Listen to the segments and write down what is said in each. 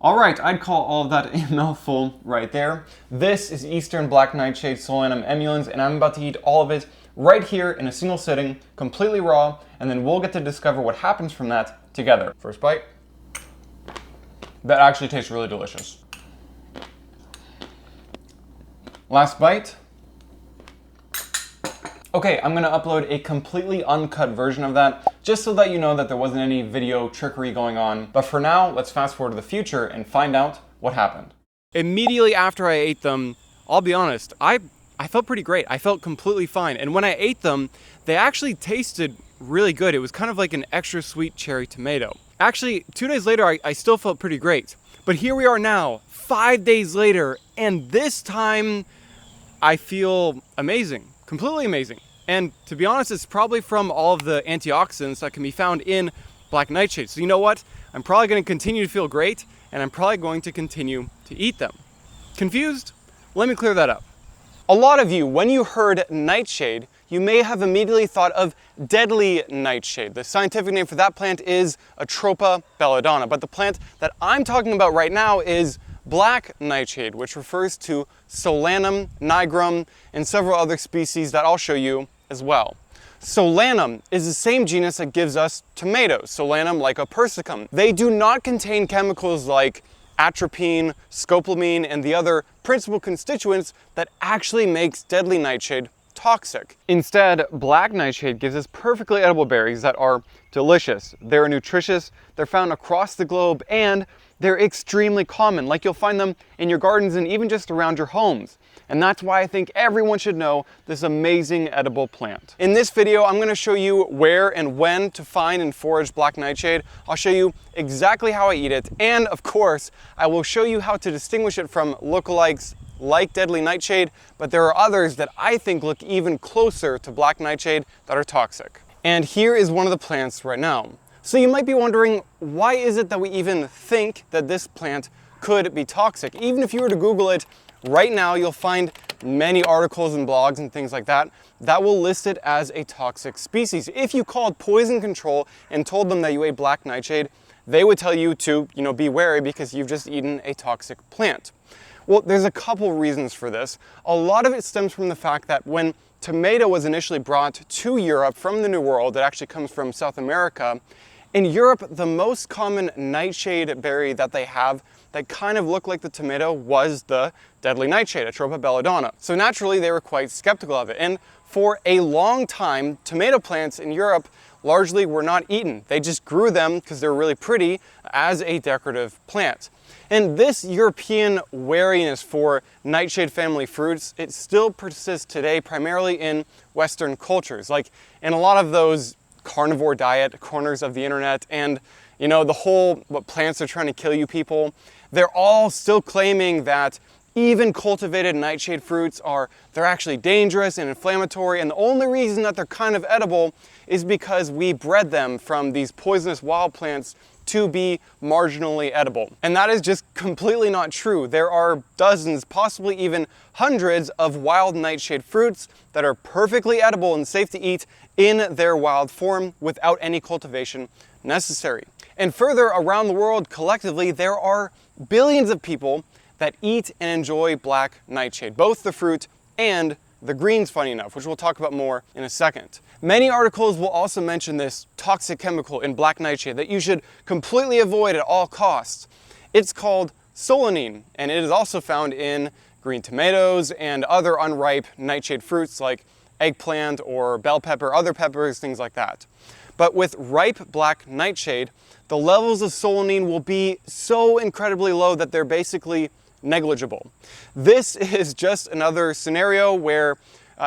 Alright, I'd call all of that a mouthful right there. This is Eastern Black Nightshade Solanum emulans, and I'm about to eat all of it right here in a single sitting, completely raw, and then we'll get to discover what happens from that together. First bite. That actually tastes really delicious. Last bite. Okay, I'm gonna upload a completely uncut version of that, just so that you know that there wasn't any video trickery going on. But for now, let's fast forward to the future and find out what happened. Immediately after I ate them, I'll be honest, I felt pretty great. I felt completely fine. And when I ate them, they actually tasted really good. It was kind of like an extra sweet cherry tomato. Actually, 2 days later, I still felt pretty great. But here we are now, 5 days later, and this time I feel amazing. Completely amazing. And to be honest, it's probably from all of the antioxidants that can be found in black nightshade. So you know what? I'm probably going to continue to feel great, and I'm probably going to continue to eat them. Confused? Let me clear that up. A lot of you, when you heard nightshade, you may have immediately thought of deadly nightshade. The scientific name for that plant is Atropa belladonna, but the plant that I'm talking about right now is black nightshade, which refers to Solanum nigrum and several other species that I'll show you as well. Solanum is the same genus that gives us tomatoes, Solanum lycopersicum. They do not contain chemicals like atropine, scopolamine, and the other principal constituents that actually makes deadly nightshade toxic. Instead, black nightshade gives us perfectly edible berries that are delicious. They're nutritious, they're found across the globe, and they're extremely common. Like, you'll find them in your gardens and even just around your homes. And that's why I think everyone should know this amazing edible plant. In this video, I'm gonna show you where and when to find and forage black nightshade. I'll show you exactly how I eat it. And of course, I will show you how to distinguish it from lookalikes like deadly nightshade, but there are others that I think look even closer to black nightshade that are toxic. And here is one of the plants right now. So you might be wondering, why is it that we even think that this plant could be toxic? Even if you were to Google it right now, you'll find many articles and blogs and things like that that will list it as a toxic species. If you called poison control and told them that you ate black nightshade, they would tell you to, be wary because you've just eaten a toxic plant. Well, there's a couple reasons for this. A lot of it stems from the fact that when tomato was initially brought to Europe from the New World, it actually comes from South America. In Europe, the most common nightshade berry that they have that kind of looked like the tomato was the deadly nightshade, Atropa belladonna. So naturally, they were quite skeptical of it. And for a long time, tomato plants in Europe largely were not eaten. They just grew them because they're really pretty as a decorative plant. And this European wariness for nightshade family fruits, it still persists today primarily in Western cultures. Like in a lot of those carnivore diet corners of the internet and the whole what plants are trying to kill you people, they're all still claiming that even cultivated nightshade fruits they're actually dangerous and inflammatory, and the only reason that they're kind of edible is because we bred them from these poisonous wild plants to be marginally edible. And that is just completely not true. There are dozens, possibly even hundreds of wild nightshade fruits that are perfectly edible and safe to eat in their wild form without any cultivation necessary. And further, around the world collectively, there are billions of people that eat and enjoy black nightshade, both the fruit and the greens, funny enough, which we'll talk about more in a second. Many articles will also mention this toxic chemical in black nightshade that you should completely avoid at all costs. It's called solanine, and it is also found in green tomatoes and other unripe nightshade fruits like eggplant or bell pepper, other peppers, things like that. But with ripe black nightshade, the levels of solanine will be so incredibly low that they're basically negligible. This is just another scenario where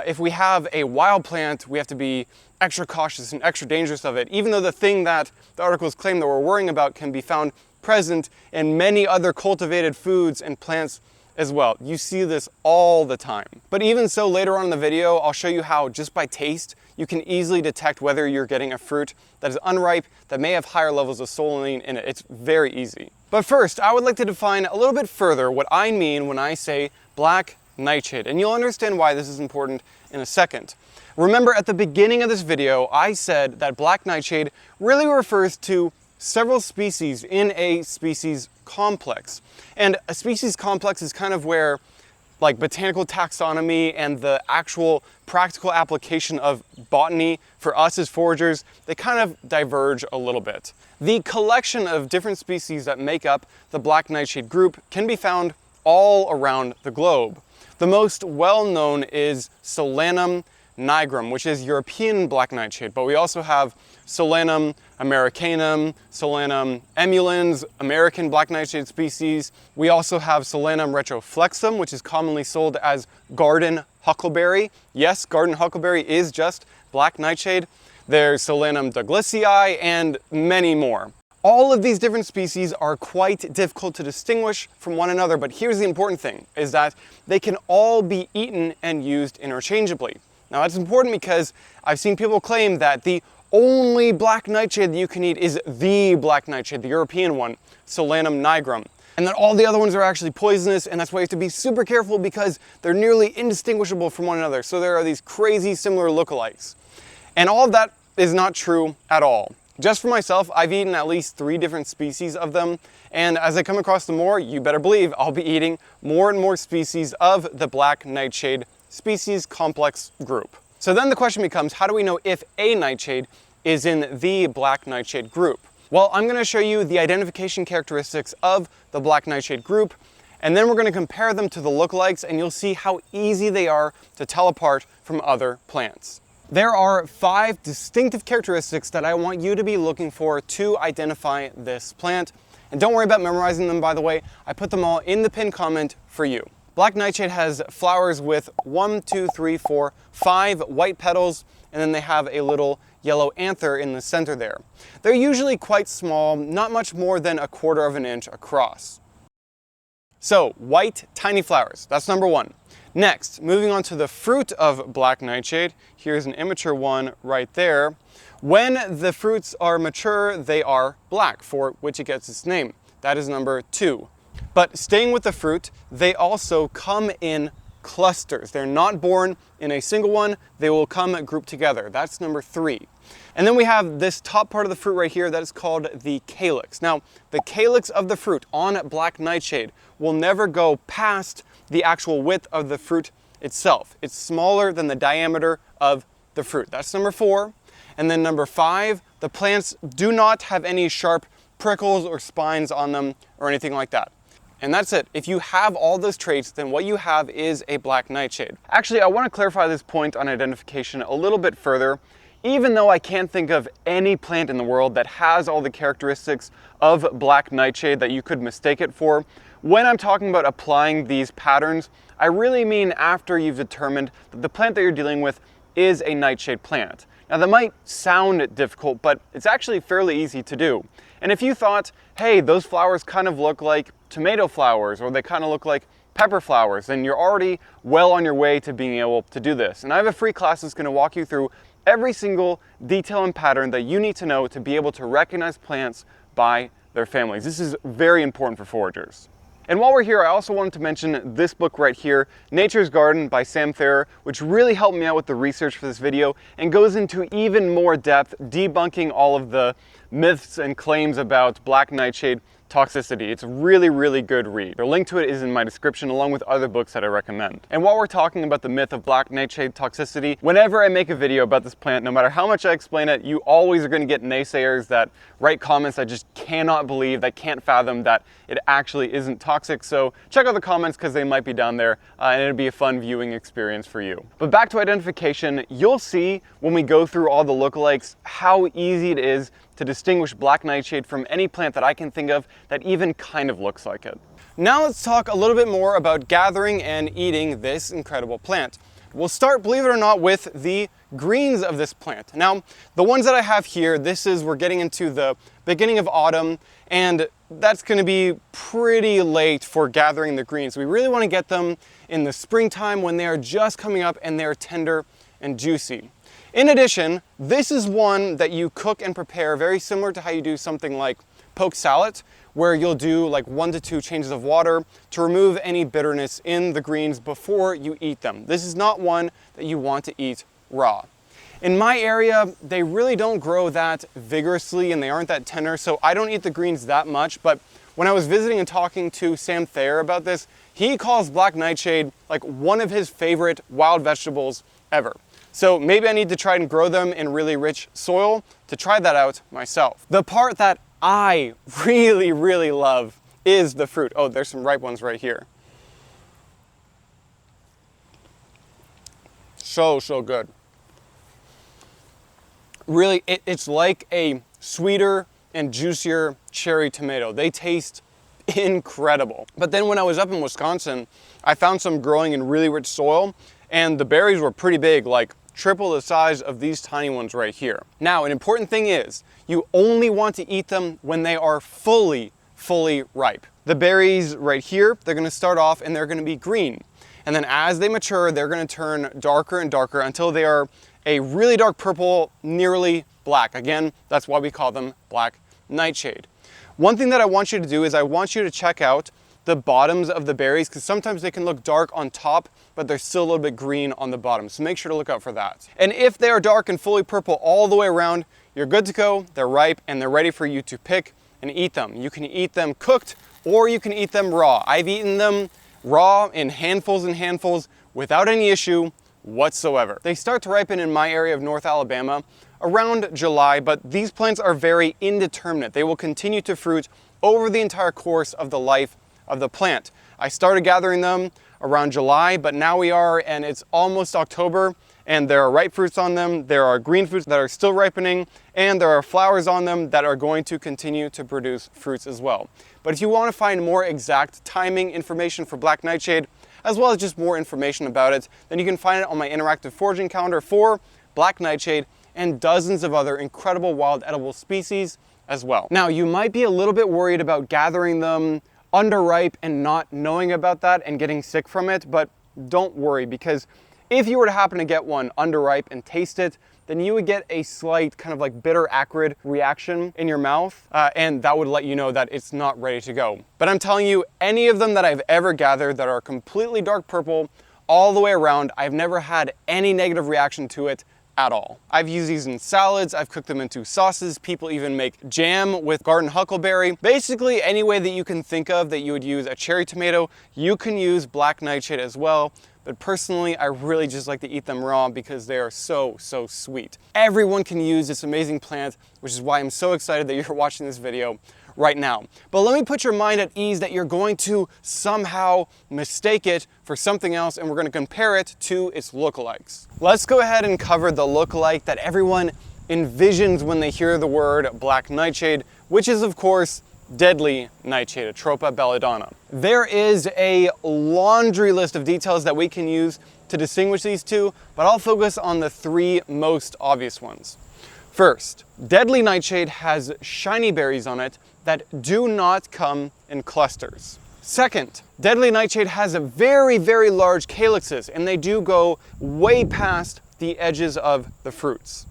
if we have a wild plant, we have to be extra cautious and extra dangerous of it, even though the thing that the articles claim that we're worrying about can be found present in many other cultivated foods and plants as well. You see this all the time. But even so, later on in the video, I'll show you how just by taste, you can easily detect whether you're getting a fruit that is unripe, that may have higher levels of solanine in it. It's very easy. But first, I would like to define a little bit further what I mean when I say black nightshade, and you'll understand why this is important in a second. Remember, at the beginning of this video, I said that black nightshade really refers to several species in a species complex. And a species complex is kind of where like botanical taxonomy and the actual practical application of botany for us as foragers, they kind of diverge a little bit. The collection of different species that make up the black nightshade group can be found all around the globe. The most well-known is Solanum nigrum, which is European black nightshade, but we also have Solanum americanum, Solanum emulans, American black nightshade species. We also have Solanum retroflexum, which is commonly sold as garden huckleberry. Yes, garden huckleberry is just black nightshade. There's Solanum douglasii and many more. All of these different species are quite difficult to distinguish from one another, but here's the important thing, is that they can all be eaten and used interchangeably. Now that's important because I've seen people claim that the only black nightshade that you can eat is the black nightshade, the European one, Solanum nigrum, and that all the other ones are actually poisonous, and that's why you have to be super careful because they're nearly indistinguishable from one another. So there are these crazy similar lookalikes. And all of that is not true at all. Just for myself, I've eaten at least 3 different species of them, and as I come across them more, you better believe I'll be eating more and more species of the black nightshade species complex group. So then the question becomes, how do we know if a nightshade is in the black nightshade group? Well, I'm going to show you the identification characteristics of the black nightshade group, and then we're going to compare them to the lookalikes, and you'll see how easy they are to tell apart from other plants. There are 5 distinctive characteristics that I want you to be looking for to identify this plant. And don't worry about memorizing them, by the way. I put them all in the pinned comment for you. Black nightshade has flowers with 1, 2, 3, 4, 5 white petals, and then they have a little yellow anther in the center there. They're usually quite small, not much more than 1/4 of an inch across. So, white, tiny flowers, that's number 1. Next, moving on to the fruit of black nightshade, here's an immature one right there. When the fruits are mature, they are black, for which it gets its name. That is number 2. But staying with the fruit, they also come in clusters. They're not born in a single one, they will come grouped together. That's number 3. And then we have this top part of the fruit right here that is called the calyx. Now, the calyx of the fruit on black nightshade will never go past the actual width of the fruit itself. It's smaller than the diameter of the fruit. That's number 4. And then number 5, the plants do not have any sharp prickles or spines on them or anything like that. And that's it. If you have all those traits, then what you have is a black nightshade. Actually, I want to clarify this point on identification a little bit further. Even though I can't think of any plant in the world that has all the characteristics of black nightshade that you could mistake it for, when I'm talking about applying these patterns, I really mean after you've determined that the plant that you're dealing with is a nightshade plant. Now that might sound difficult, but it's actually fairly easy to do. And if you thought, hey, those flowers kind of look like tomato flowers, or they kind of look like pepper flowers, then you're already well on your way to being able to do this. And I have a free class that's going to walk you through every single detail and pattern that you need to know to be able to recognize plants by their families. This is very important for foragers. And while we're here, I also wanted to mention this book right here, Nature's Garden by Sam Thayer, which really helped me out with the research for this video and goes into even more depth, debunking all of the myths and claims about black nightshade toxicity. It's a really, really good read. The link to it is in my description along with other books that I recommend. And while we're talking about the myth of black nightshade toxicity, whenever I make a video about this plant, no matter how much I explain it, you always are going to get naysayers that write comments that just cannot believe, that can't fathom that it actually isn't toxic. So check out the comments because they might be down there and it'll be a fun viewing experience for you. But back to identification, you'll see when we go through all the lookalikes how easy it is to distinguish black nightshade from any plant that I can think of that even kind of looks like it. Now let's talk a little bit more about gathering and eating this incredible plant. We'll start, believe it or not, with the greens of this plant. Now, the ones that I have here, we're getting into the beginning of autumn, and that's going to be pretty late for gathering the greens. We really want to get them in the springtime when they are just coming up and they're tender and juicy. In addition, this is one that you cook and prepare very similar to how you do something like poke salad, where you'll do like 1 to 2 changes of water to remove any bitterness in the greens before you eat them. This is not one that you want to eat raw. In my area, they really don't grow that vigorously and they aren't that tender, so I don't eat the greens that much. But when I was visiting and talking to Sam Thayer about this, he calls black nightshade like one of his favorite wild vegetables ever. So maybe I need to try and grow them in really rich soil to try that out myself. The part that I really love is the fruit. Oh, there's some ripe ones right here. So good. Really, it's like a sweeter and juicier cherry tomato. They taste incredible. But then when I was up in Wisconsin, I found some growing in really rich soil, and the berries were pretty big, like triple the size of these tiny ones right here. Now, an important thing is, you only want to eat them when they are fully ripe. The berries right here, they're gonna start off and they're gonna be green. And then as they mature, they're gonna turn darker and darker until they are a really dark purple, nearly black. Again, that's why we call them black nightshade. One thing that I want you to do is I want you to check out the bottoms of the berries, because sometimes they can look dark on top, but they're still a little bit green on the bottom. So make sure to look out for that. And if they are dark and fully purple all the way around, you're good to go, they're ripe, and they're ready for you to pick and eat them. You can eat them cooked, or you can eat them raw. I've eaten them raw in handfuls and handfuls without any issue whatsoever. They start to ripen in my area of North Alabama around July, but these plants are very indeterminate. They will continue to fruit over the entire course of the life of the plant. I started gathering them around July, but now we are, and it's almost October, and there are ripe fruits on them, there are green fruits that are still ripening, and there are flowers on them that are going to continue to produce fruits as well. But if you want to find more exact timing information for black nightshade, as well as just more information about it, then you can find it on my interactive foraging calendar for black nightshade and dozens of other incredible wild edible species as well. Now, you might be a little bit worried about gathering them underripe and not knowing about that and getting sick from it, but don't worry, because if you were to happen to get one underripe and taste it, then you would get a slight kind of like bitter, acrid reaction in your mouth, and that would let you know that it's not ready to go. But I'm telling you, any of them that I've ever gathered that are completely dark purple all the way around, I've never had any negative reaction to it at all. I've used these in salads, I've cooked them into sauces, people even make jam with garden huckleberry. Basically, any way that you can think of that you would use a cherry tomato, you can use black nightshade as well. But personally, I really just like to eat them raw because they are so sweet. Everyone can use this amazing plant, which is why I'm so excited that you're watching this video right now. But let me put your mind at ease that you're going to somehow mistake it for something else, and we're going to compare it to its lookalikes. Let's go ahead and cover the lookalike that everyone envisions when they hear the word black nightshade, which is of course deadly nightshade, Atropa belladonna. There is a laundry list of details that we can use to distinguish these two, but I'll focus on the three most obvious ones. First, deadly nightshade has shiny berries on it that do not come in clusters. Second, deadly nightshade has a very large calyxes, and they do go way past the edges of the fruits.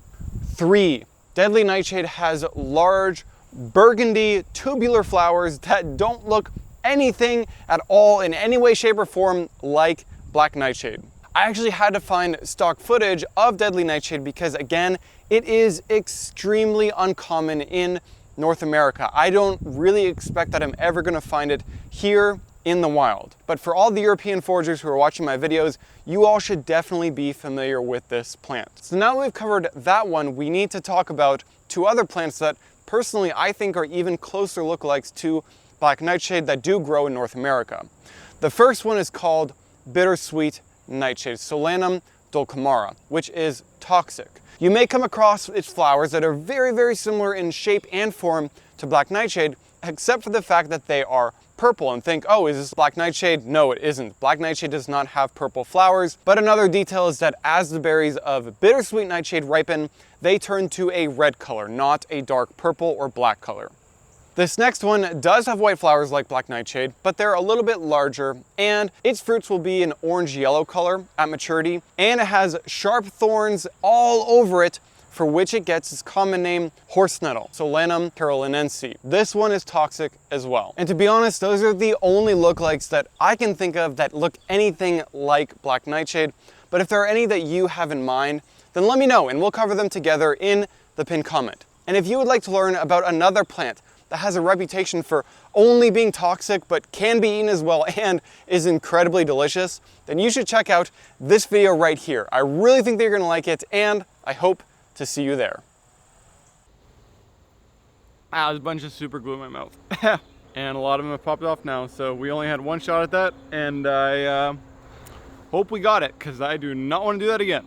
3, deadly nightshade has large burgundy tubular flowers that don't look anything at all in any way, shape, or form like black nightshade. I actually had to find stock footage of deadly nightshade because, again, it is extremely uncommon in North America. I don't really expect that I'm ever going to find it here in the wild. But for all the European foragers who are watching my videos, you all should definitely be familiar with this plant. So now that we've covered that one, we need to talk about two other plants that personally I think are even closer lookalikes to black nightshade that do grow in North America. The first one is called bittersweet nightshade, Solanum dulcamara, which is toxic. You may come across its flowers that are very similar in shape and form to black nightshade, except for the fact that they are purple, and think, oh, is this black nightshade? No, it isn't. Black nightshade does not have purple flowers. But another detail is that as the berries of bittersweet nightshade ripen, they turn to a red color, not a dark purple or black color. This next one does have white flowers like black nightshade, but they're a little bit larger, and its fruits will be an orange-yellow color at maturity, and it has sharp thorns all over it, for which it gets its common name horse nettle, Solanum carolinense. This one is toxic as well. And to be honest, those are the only lookalikes that I can think of that look anything like black nightshade. But if there are any that you have in mind, then let me know and we'll cover them together in the pinned comment. And if you would like to learn about another plant that has a reputation for only being toxic but can be eaten as well and is incredibly delicious, then you should check out this video right here. I really think that you're gonna like it, and I hope to see you there. There's a bunch of super glue in my mouth. And a lot of them have popped off now, so we only had one shot at that, and I hope we got it, because I do not want to do that again.